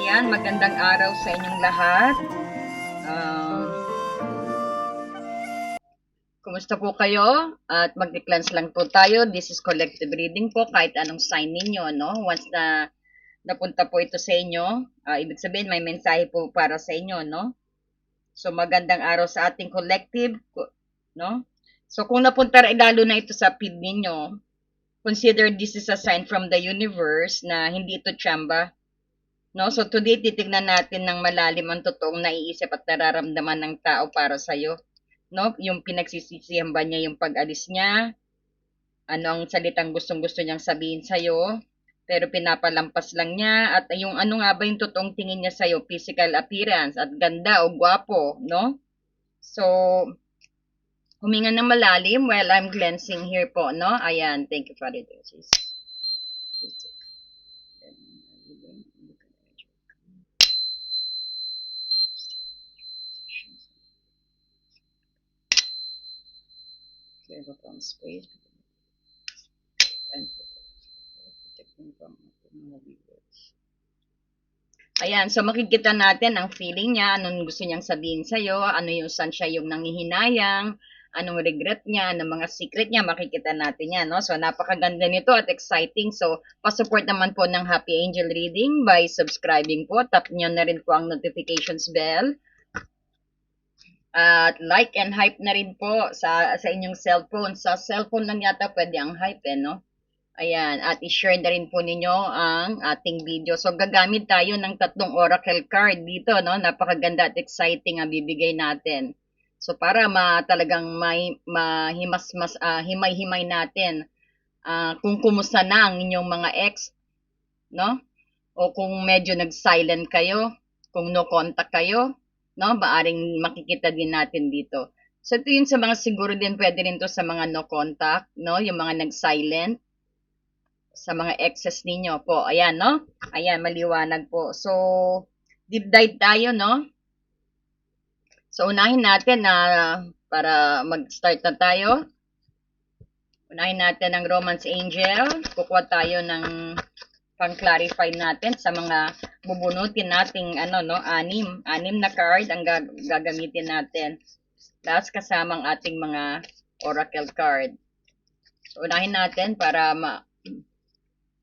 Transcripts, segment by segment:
Ayan, magandang araw sa inyong lahat. Kumusta po kayo? At mag-cleanse lang po tayo. This is collective reading po, kahit anong sign ninyo, no? Once na napunta po ito sa inyo, ibig sabihin may mensahe po para sa inyo, no? So, magandang araw sa ating collective, no? So, kung napunta lalo na ito sa feed ninyo, consider this is a sign from the universe na hindi ito tsamba. No? So today, titignan natin ng malalim ang totoong naiisip at nararamdaman ng tao para sa'yo. No? Yung pinagsisisihan ba niya yung pag-alis niya? Ano ang salitang gustong-gusto niyang sabihin sa'yo? Pero pinapalampas lang niya. At yung ano nga ba yung totoong tingin niya sa'yo? Physical appearance at ganda o gwapo. No? So, huminga ng malalim while I'm cleansing here po. No? Ayan. Thank you, Father Jesus. Clear from space and protecting from mga viewers. Ayan, so makikita natin ang feeling niya, anong gusto niyang sabihin sa'yo, ano yung saan siya yung nangihinayang, anong regret niya, anong mga secret niya, makikita natin yan, no? So, napakaganda nito at exciting. So, pasupport naman po ng Happy Angel Reading by subscribing po. Tap niyo na rin po ang notifications bell. At like and hype na rin po sa inyong cellphone. Sa cellphone lang yata pwede ang hype, no? Ayan, at i-share na rin po ninyo ang ating video. So, gagamit tayo ng 3 oracle card dito, no? Napakaganda at exciting ang bibigay natin. So, para talagang himay-himay natin kung kumusta na ang inyong mga ex, no? O kung medyo nag-silent kayo, kung no contact kayo, no? Maaring makikita din natin dito. So, ito yun sa mga siguro din, pwede rin to sa mga no contact, no? Yung mga nag-silent, sa mga exes ninyo po. Ayan, no? Ayan, maliwanag po. So, deep dive tayo, no? So, unahin natin na para mag-start na tayo. Unahin natin ang Romance Angel. Kukuha tayo ng pang-clarify natin sa mga bubunutin nating anim na card ang gagamitin natin. Last kasamang ating mga oracle card. So, unahin natin para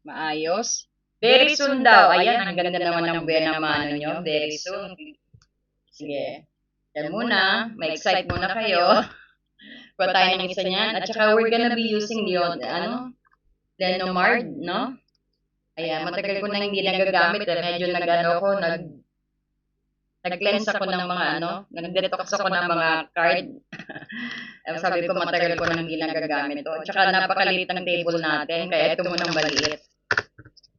maayos. Very soon daw. Ayan, ang ganda naman ng buena mano nyo. Very soon. Sige. Yan muna. May-excite muna kayo. Kuha tayo ng isa niyan. At saka we're gonna be using Lenomard, no? Ayan, matagal ko na hindi nagagamit. Medyo nag-cleanse ako ng mga nag-detox ako ng mga card. Sabi ko, matagal ko na hindi nagagamit to. At saka napakaliit ng table natin, kaya ito munang maliit.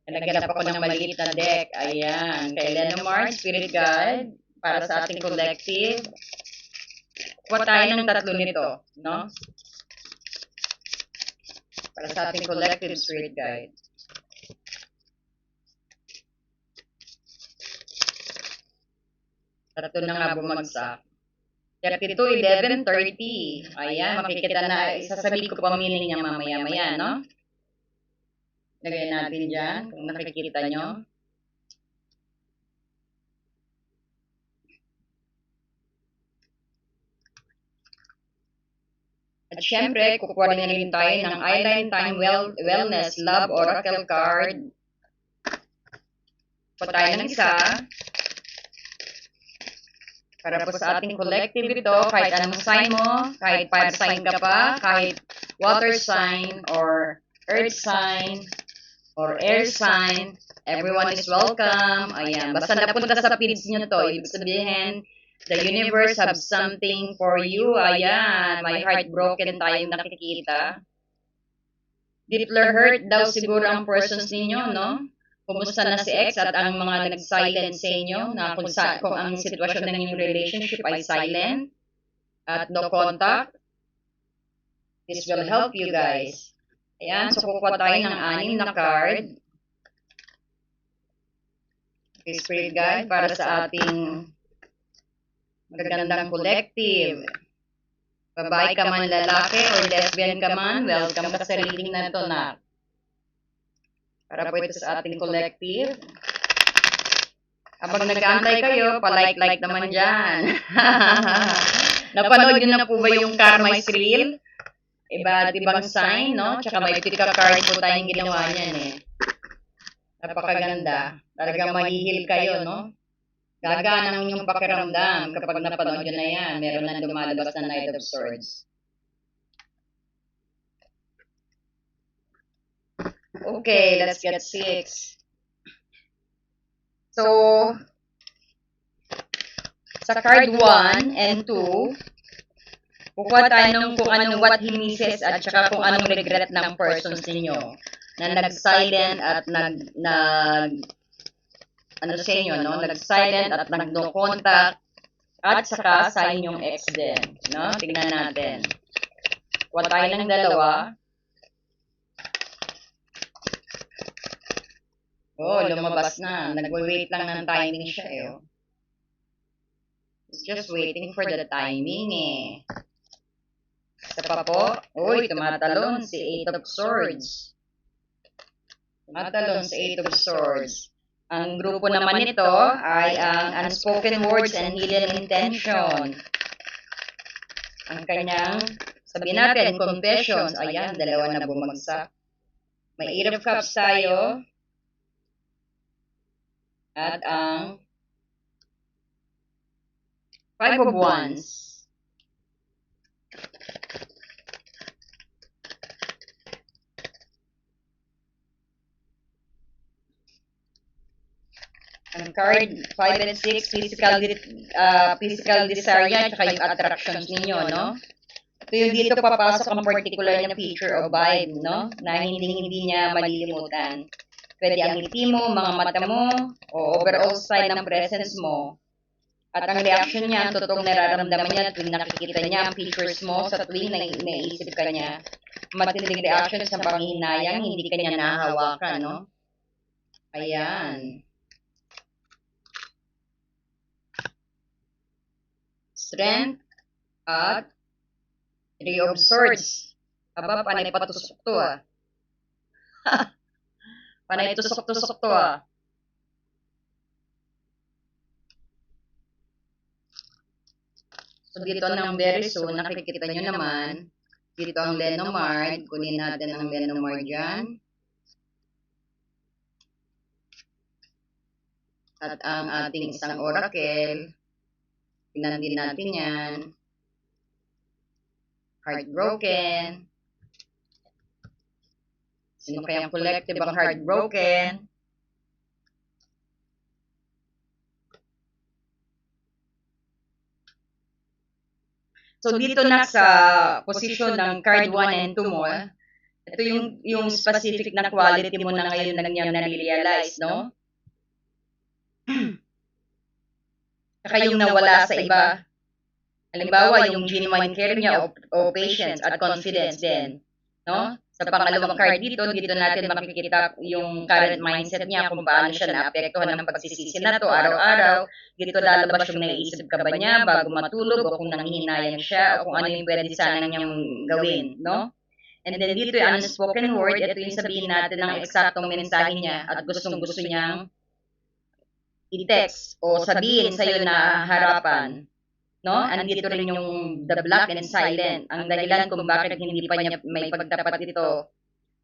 Naghanap ako ng maliit na deck. Ayan, kay Lenomard, Spirit Guide, para sa ating collective. Kuha tayo ng 3 nito, no? Para sa ating collective Spirit Guide. Tatlo na nga bumagsak. 32, 11, 30. Ayan, makikita na. Isasabi ko pa meaning niya mamaya-maya, no? Lagay natin dyan, kung nakikita nyo. At syempre, kukuha na rin tayo ng Eyeline Time Wellness Love Oracle Card. Kuha tayo ng isa. Para po sa ating collective ito, kahit anong sign mo, kahit fire sign ka pa, kahit water sign, or earth sign, or air sign, everyone is welcome. Ayan, basta napunta sa feeds nyo to, ibig sabihin, the universe have something for you. Ayan, my heart broken tayong nakikita. Deeply hurt daw siguro ang persons ninyo, no? Kumusta na si ex at ang mga nag-silent sa inyo na kung ang sitwasyon ng inyong relationship ay silent at no contact. This will help you guys. Ayan, so kukuha tayo ng 6 na card. Okay, Spirit Guide para sa ating magagandang collective. Babae ka man, lalaki, or lesbian ka man, welcome ka sa reading na ito, na. Para po ito sa ating collective. Habang nag-aantay kayo, palike-like naman dyan. Napanood nyo na po ba yung Karma is Real? Iba't ibang sign, no? Tsaka may pick-up card po tayong ginawa niyan eh. Napakaganda. Talagang mahihil kayo, no? Gagana ang inyong pakiramdam kapag napanood nyo na yan. Meron na lumalabas na Knight of Swords. Okay, let's get 6. So, sa card 1 and 2, kukuha tayo ng kung anong what he misses at saka kung anong regret ng persons ninyo na nag-silent at ano sa inyo, no? Nag-silent at nag-no contact at saka sa inyong ex din, no? Tingnan natin. Kuha tayo ng dalawa. Oh, lumabas na. Nag-wait lang ng timing siya eh. Oh. It's just waiting for the timing eh. Isa pa po. Uy, tumatalon si Eight of Swords. Tumatalon si Eight of Swords. Ang grupo naman nito ay ang unspoken words and hidden intention. Ang kanyang, sabihin natin, confessions. Ayan, dalawa na bumagsak. May Eight of Cups tayo. At ang Five of Wands. Ang card 5 and 6, physical desire yan, tsaka yung attractions ninyo, no? Ito yung dito papasok ang particular na feature o vibe, no? Na hindi niya malilimutan. Pwede ang ngiti mo, mga mata mo, o overall style ng presence mo. At ang reaction niya, totoong nararamdaman niya tuwing nakikita niya ang features mo sa tuwing naiisip ka niya. Matinding reaction sa panghihinayang, hindi ka niya nahahawakan, no? Ayan. Strength at Three of Swords. Aba, panay patusok to ah. Panay tusok-tusok to ah. So dito ng very soon, nakikita nyo naman, dito ang Lenormand. Kunin natin ang Lenormand dyan. At ang ating isang oracle. Tingnan din natin yan. Heartbroken. Sino kayang collective ang heartbroken? So dito na sa posisyon ng card 1 and 2 mo, ito yung specific na quality mo na ngayon na niyang nare-realize, no? Saka yung nawala sa iba. Halimbawa, yung genuine care niya o patience at confidence din. No? Sa pangalawang card dito natin makikita yung current mindset niya kung paano siya naapektuhan ng pagsisisi na to araw-araw. Dito lalabas yung naiisip ka ba niya bago matulog o kung nanghihinayang siya o kung ano yung pwede sana niyang gawin. No? And then dito yung unspoken word, ito yung sabihin natin ng eksaktong mensahe niya at gustong-gusto niyang i-text o sabihin sa'yo na harapan, no? Andito rin yung the black and silent. Ang dahilan kung bakit hindi pa niya may pagtapat ito.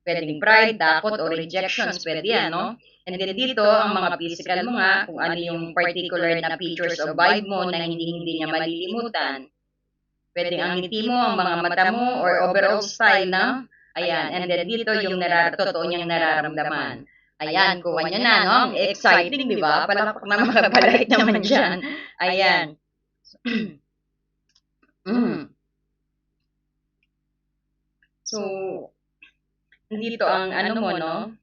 Pwedeng pride, takot, o rejections, pwede yan, no? And then dito, ang mga physical mo nga, kung ano yung particular na features o vibe mo na hindi niya malilimutan. Pwedeng ang ngiti mo, ang mga mata mo, or overall style, no? Ayan. And then dito, yung totoo niyang nararamdaman. Ayan, kuha niya na, no? Exciting, di ba? Palakpak na mga balay naman dyan. Ayan. So, dito ang ano mo, no?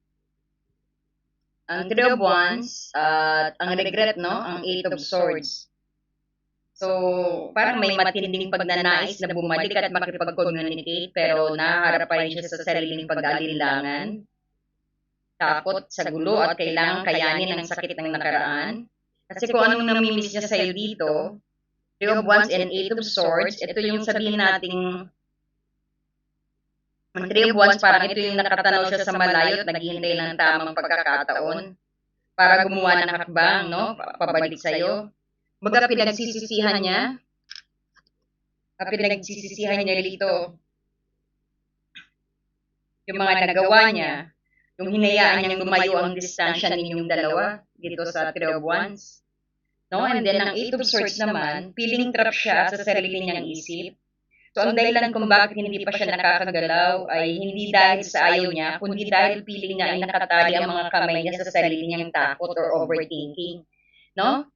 Ang Three of Wands at ang regret, no? Ang Eight of Swords. So, parang may matinding pagnanais na bumalik at makipag-communicate pero naharap pa rin siya sa sariling pag-alinlangan. Takot sa gulo at kailangang kayanin ang sakit ng nakaraan. Kasi kung anong namimiss niya sa'yo dito, Three of Wands and Eight of Swords, ito yung sabihin nating ang Three of Wands, parang ito yung nakatanaw siya sa malayo at naghihintay ng tamang pagkakataon para gumawa ng hakbang, no? Pabalik sa'yo. Baga pinagsisisihan niya. Pinagsisisihan niya rito yung mga nagawa niya, yung hinayaan niyang lumayo ang distansya ninyong dalawa dito sa 3 of Wands. No? And then, ang 8 of Swords naman, feeling trap siya sa sarili niyang isip. So, ang dahilan kung bakit hindi pa siya nakakagalaw ay hindi dahil sa ayaw niya, kundi dahil feeling niya ay nakatali ang mga kamay niya sa sarili niyang takot or overthinking. No?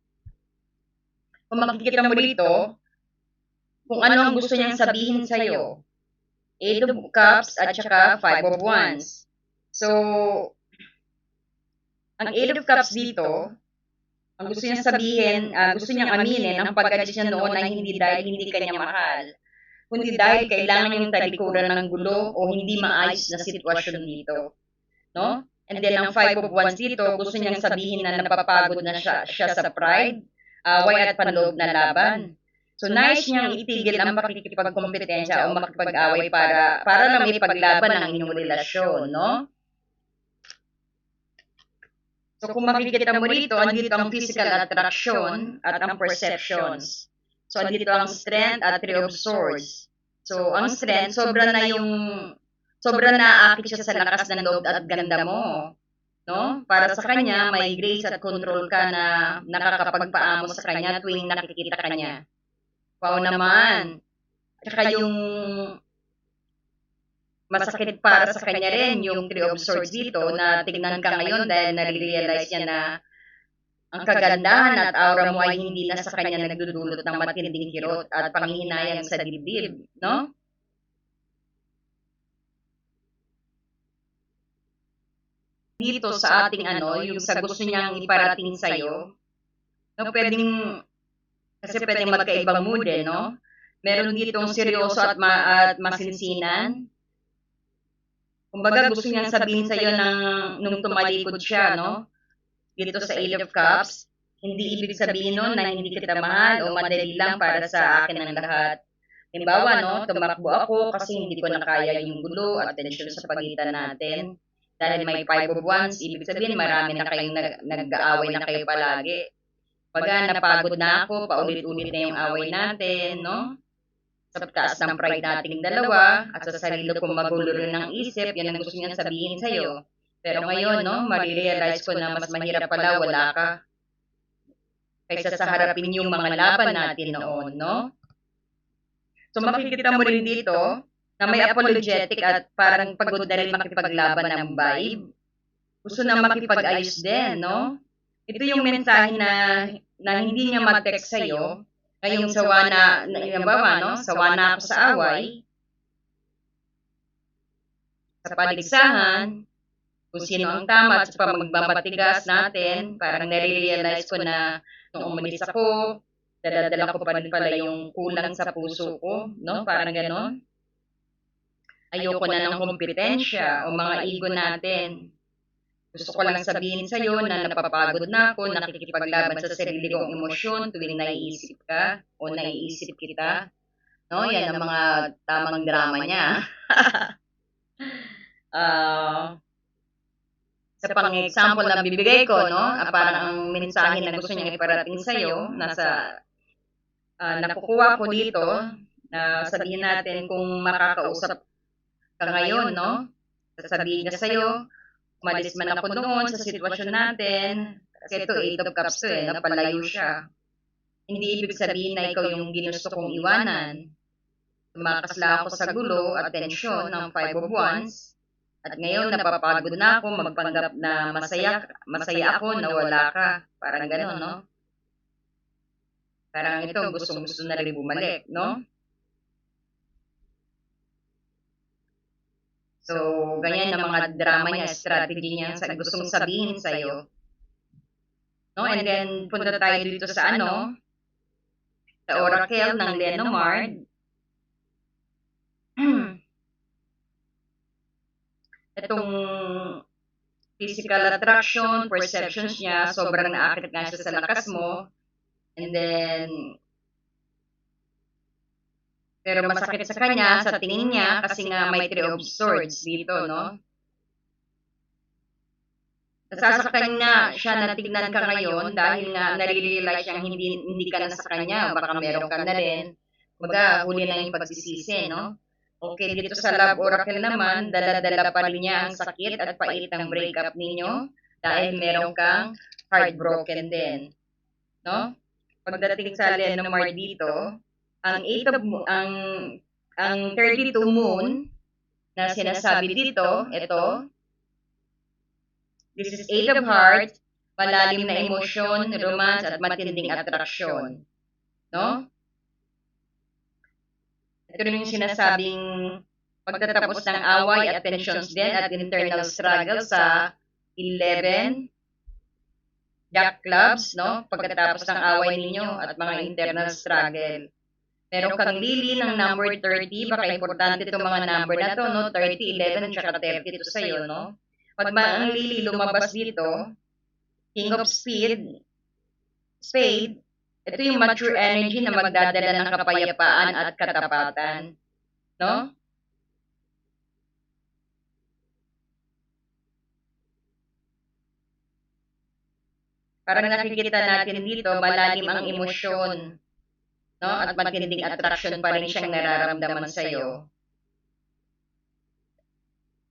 Kung makikita mo rito, kung ano ang gusto niyang sabihin sa'yo, 8 of Cups at saka 5 of Wands. So, ang 8 of Cups dito, ang gusto niyang sabihin, gusto niyang aminin ang pag-alis niya noon ay hindi dahil hindi kanya mahal, kundi dahil kailangan niyang talikuran ng gulo o hindi maayos na sitwasyon dito. No? And then, ang 5 of Wands dito, gusto niyang sabihin na napapagod na siya sa pride, away at panloob na laban. So, nais niyang itigil ang makikipagkompetensya o makipag-away para lang ipaglaban ang inyong relasyon, no? So, kung makikita mo rito, andito ang physical attraction at ang perceptions. So, andito ang strength at 3 of Swords. So, ang strength, sobra na aakit siya sa lakas ng loob at ganda mo. No? Para sa kanya, may grace at control ka na nakakapagpaamo sa kanya tuwing nakikita ka niya. Wow naman. At saka yung masakit para sa kanya rin yung 3 of Swords dito na tignan ka ngayon dahil nare-realize niya na ang kagandahan at aura mo ay hindi na sa kanya nagdudulot ng matinding kirot at panghihinayang sa dibdib, no? Dito sa ating yung sa gusto niyang iparating sa'yo, no, kasi pwedeng magkaibang mood no? Meron ditong seryoso at masinsinan. Kumbaga gusto niyang sabihin sa'yo nung tumalikod siya, no? Dito sa 8 of Cups, hindi ibig sabihin nun na hindi kita mahal o madali lang para sa akin ang lahat. Halimbawa, no, tumakbo ako kasi hindi ko na kaya yung gulo at tensyon sa pagitan natin. Dahil may 5 of Wands, ibig sabihin marami na kayong nag-aaway na kayo palagi. Baga, napagod na ako, paulit-ulit na yung away natin, no? Sa taas ng pride nating dalawa, at sa sarili kong magulo rin ng isip, yan ang gusto niyang sabihin sa'yo. Pero ngayon, no, marirealize ko na mas mahirap pala wala ka. Kaysa sa harapin yung mga laban natin noon, no? So, makikita mo rin dito, na may apologetic at parang pagod na rin makipaglaban ng vibe. Gusto na makipag-ayos din, no? Ito yung mensahe na hindi niya mag-text sa'yo, ngayong sawa na ako sa away, sa paligsahan, kung sino ang tama at sa pamagbabatigas natin, parang nare-realize ko na nung umalis ako, dala-dala ko pa rin pala yung kulang sa puso ko, no? Parang ganon. Ayoko na ng kompetensya o mga ego natin. Gusto ko lang sabihin sa'yo na napapagod na ako, nakikipaglaban sa sarili kong emosyon tuwing naiisip ka o naiisip kita. No, yan ang mga tamang drama niya. Sa pang-example na bibigay ko, no, parang ang mensahe na gusto niyang iparating sa'yo, nakukuha ko dito, sabihin natin kung makakausap ka ngayon, no, sasabihin niya sa'yo, umalis man ako noon sa sitwasyon natin, kasi ito 8 of Cups napalayo siya. Hindi ibig sabihin na ikaw yung ginusto kong iwanan. Tumakas lang ako sa gulo at tensyon ng 5 of Wands, at ngayon napapagod na ako magpanggap na masaya ako na wala ka. Parang gano'n, no? Parang ito, gusto na rin bumalik, no? So, ganyan ang mga drama niya, strategy niya, gustong sabihin sa'yo. No? And then, punta tayo dito sa sa Oracle ng Lenormand. Itong physical attraction, perceptions niya, sobrang naakit nga siya sa lakas mo. And then, pero masakit sa kanya, sa tingin niya, kasi nga may 3 of Swords dito, no? Nasasaktan na siya na tignan ka ngayon dahil nga nare-realize siyang hindi ka na sa kanya, baka meron ka na rin. Kumbaga, huli na yung pagsisisi, no? Okay, dito sa Love Oracle naman, dala-dala pa rin niya ang sakit at pait ng breakup ninyo dahil meron kang heartbroken din, no? Pagdating sa Lenormand dito, ang 8 of ang 32 moon na sinasabi dito, ito, this is 8 of hearts, malalim na emosyon, romance, at matinding atraksyon. No? Ito rin yung sinasabing pagtatapos ng away at tensions din at internal struggle sa 11 Jack clubs, no? Pagkatapos ng away ninyo at mga internal struggle. Meron kang lili ng number 30, baka importante itong mga number na to, no? 30, 11, tsaka 30 ito sa'yo, no? Pag ang lili lumabas dito, King of Spade, ito yung mature energy na magdadala ng kapayapaan at katapatan, no? Parang nakikita natin dito, malalim ang emosyon, no? At matinding attraction pa rin siyang nararamdaman sa'yo.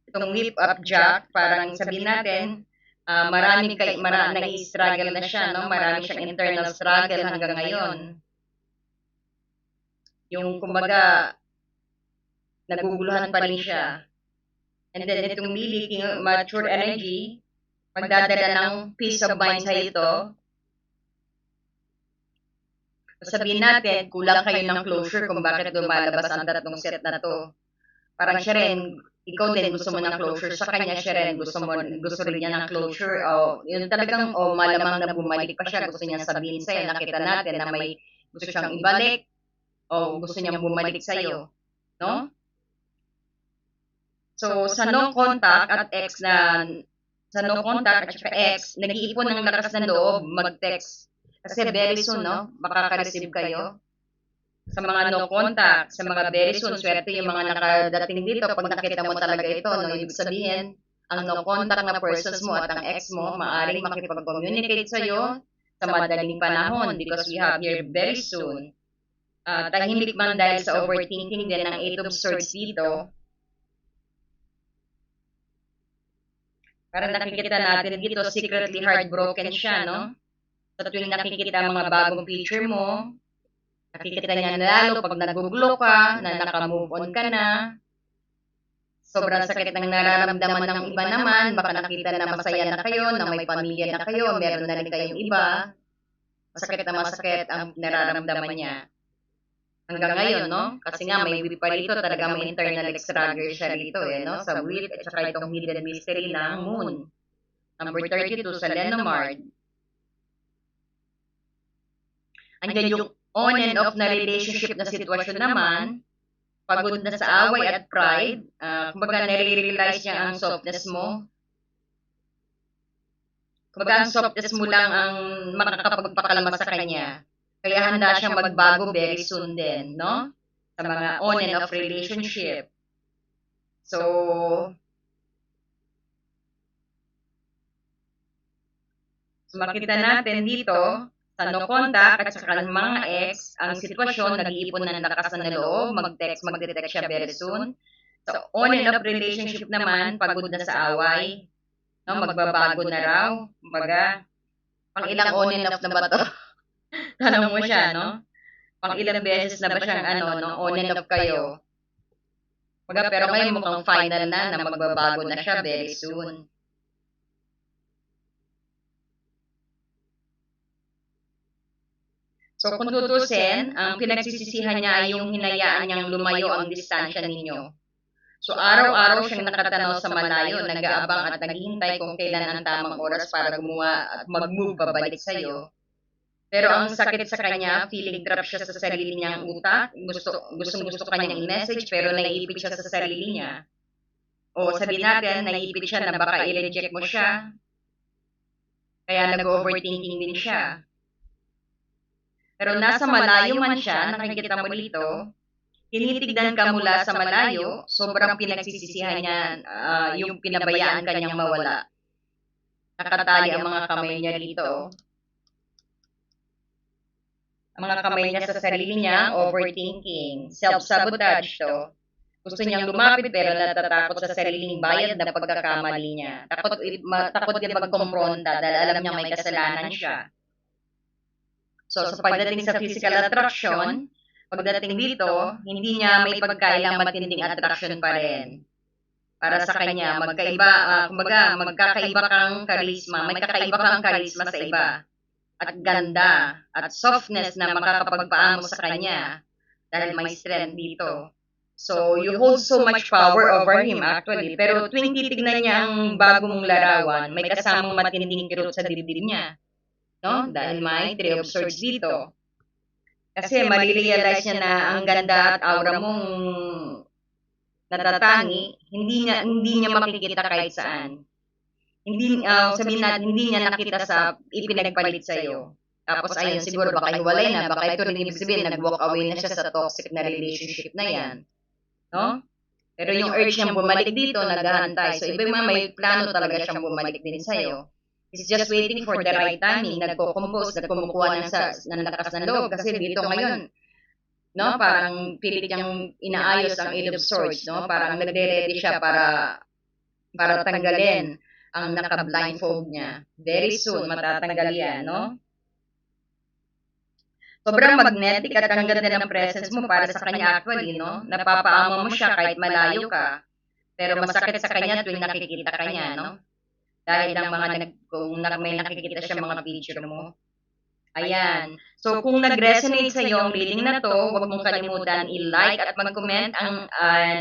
Itong whip up jack, parang sabihin natin, nag-struggle na siya, no? Marami siyang internal struggle hanggang ngayon. Yung, kumbaga, naguguluhan pa rin siya. And then, itong lili, mature energy, magdadala ng peace of mind sa ito. Sabihin natin, kulang kayo ng closure kung bakit lumalabas ang tatlong set na to. Parang siya rin, ikaw din gusto mo ng closure sa kanya, siya rin gusto rin niya ng closure. Yun talagang, malamang na bumalik pa siya, gusto niya sabihin sa'yo, nakita natin na may gusto siyang ibalik, o gusto niyang bumalik sa'yo. No? So, sa no contact at X na sa no contact at saka X, nag-iipon ng lakas ng loob, mag-text. Kasi very soon, no, makaka-receive kayo. Sa mga no contact, sa mga very soon, swerte yung mga nakadating dito, pag nakita mo talaga ito, no, ibig sabihin, ang no contact na persons mo at ang ex mo, maaaring makipag-communicate sa'yo sa madaling panahon because we have here very soon. Tahimik man dahil sa overthinking din ng 8 of Swords dito, parang nakikita natin dito, secretly heartbroken siya, no? Sa tuwing nakikita mga bagong picture mo, nakikita niya lalo pag nagugulo ka, na nakamove on ka na. Sobrang sakit ng nararamdaman ng iba naman, baka nakita na masaya na kayo, na may pamilya na kayo, meron na rin kayong iba. Masakit na masakit ang nararamdaman niya. Hanggang ngayon, no? Kasi nga, may whip pa rito, talaga may internal struggle siya rito, no? Sa whip, at saka itong hidden mystery ng moon. Number 32 sa Lenormand. Andiyan yung on and off na relationship na sitwasyon naman, pagod na sa away at pride, kumbaga nare-realize niya ang softness mo. Kumbaga ang softness mo lang ang makakapagpakalma sa kanya. Kaya handa siyang magbago very soon din, no? Sa mga on and off relationship. So makita natin dito, sa no contact at saka mga ex, ang sitwasyon, nag-iipon ng lakas ng loob, mag-detect siya very soon. So on and off relationship naman, pagod na sa away, no? Magbabago na raw. Kumbaga, pang ilang on and off na ba to? Tanong mo siya, no? Pang ilang beses na ba siyang no, on and off kayo? Pero ngayon mukhang final na magbabago na siya very soon. So kung tutusin, ang pinagsisisihan niya ay yung hinayaan niyang lumayo ang distansya ninyo. So araw-araw siyang nakatanaw sa malayo, nag-aabang at naghihintay kung kailan ang tamang oras para gumawa at mag-move pabalik sa'yo. Pero ang sakit sa kanya, feeling trap siya sa sarili niyang utak, gusto kanyang i-message pero naiipit siya sa sarili niya. O sabihin natin, naiipit siya na baka i-reject mo siya, kaya nag-overthinking din siya. Pero nasa malayo man siya, nakikita mo dito, tinitignan ka mula sa malayo, sobrang pinagsisisihan niya yung pinabayaan kanyang mawala. Nakatali ang mga kamay niya dito. Ang mga kamay niya sa sarili niya, overthinking, self-sabotage to. Gusto niyang lumapit pero natatakot sa sariling bayad na pagkakamali niya. Takot din magkompronta dahil alam niya may kasalanan siya. So, sa pagdating sa physical attraction, pagdating dito, hindi niya may pagkailang matinding attraction pa rin. Para sa kanya, kumbaga, magkakaiba kang karisma, may kakaiba kang karisma sa iba. At ganda, at softness na makakapagpaamo sa kanya dahil may strength dito. So, you hold so much power over him actually. Pero tuwing titignan niya ang bago mong larawan, may kasamang matinding kirot sa dibdib niya. No? Dahil may 3 of swords dito. Kasi marirealize niya na ang ganda at aura mong natatangi, hindi niya makikita kahit saan. Sabihin natin, hindi niya nakita sa ipinagpalit sa'yo. Tapos ayun, siguro baka hiwalay na, baka ito rin ibig sabihin, nag-walk away na siya sa toxic na relationship na yan. No? Pero yung urge niyang bumalik dito, naghahantay. So, iba may plano talaga siyang bumalik din sa'yo. He's just waiting for the right timing, nagko-compose, nagkumukuha ng lakas ng loob. Kasi dito ngayon, no, parang pilit niyang inaayos ang Eight of Swords, no? Parang nagre-ready siya para tanggalin ang naka-blindfold niya. Very soon, matatanggal yan, no? Sobrang magnetic at ang ganda ng presence mo para sa kanya actually, no? Napapaamo mo siya kahit malayo ka. Pero masakit sa kanya tuwing nakikita ka niya, no? Dahil lang kung may nakikita siya mga picture mo. Ayan. So, kung nag-resonate sa iyo ang reading na to, huwag mong kalimutan i-like at mag-comment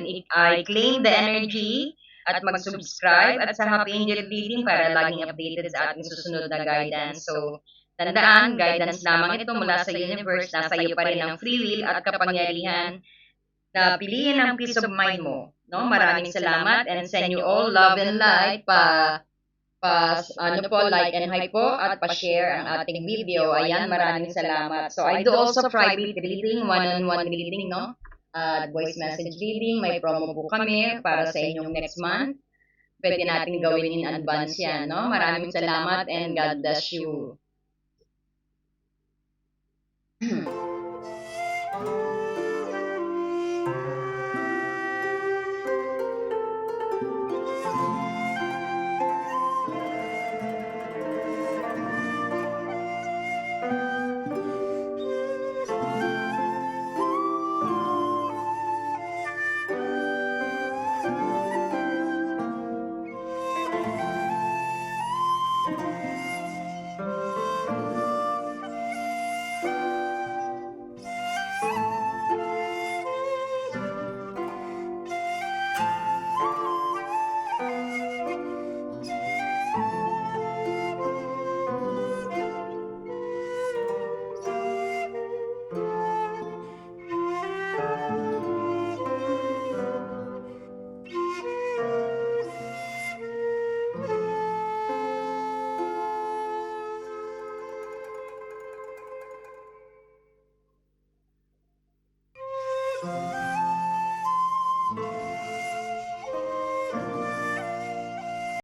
i-claim the energy at mag-subscribe at sa Happy Angel Reading para laging updated sa ating susunod na guidance. So, tandaan, guidance lamang ito mula sa universe. Nasa iyo pa rin ang free will at kapangyarihan na piliin ang peace of mind mo. No? Maraming salamat and send you all love and light like and hype po at pa-share ang ating video. Ayan, maraming salamat. So, I do also private reading, one-on-one reading, no? Voice message reading, may promo po kami para sa inyong next month. Pwede natin gawin in advance yan, no? Maraming salamat and God bless you.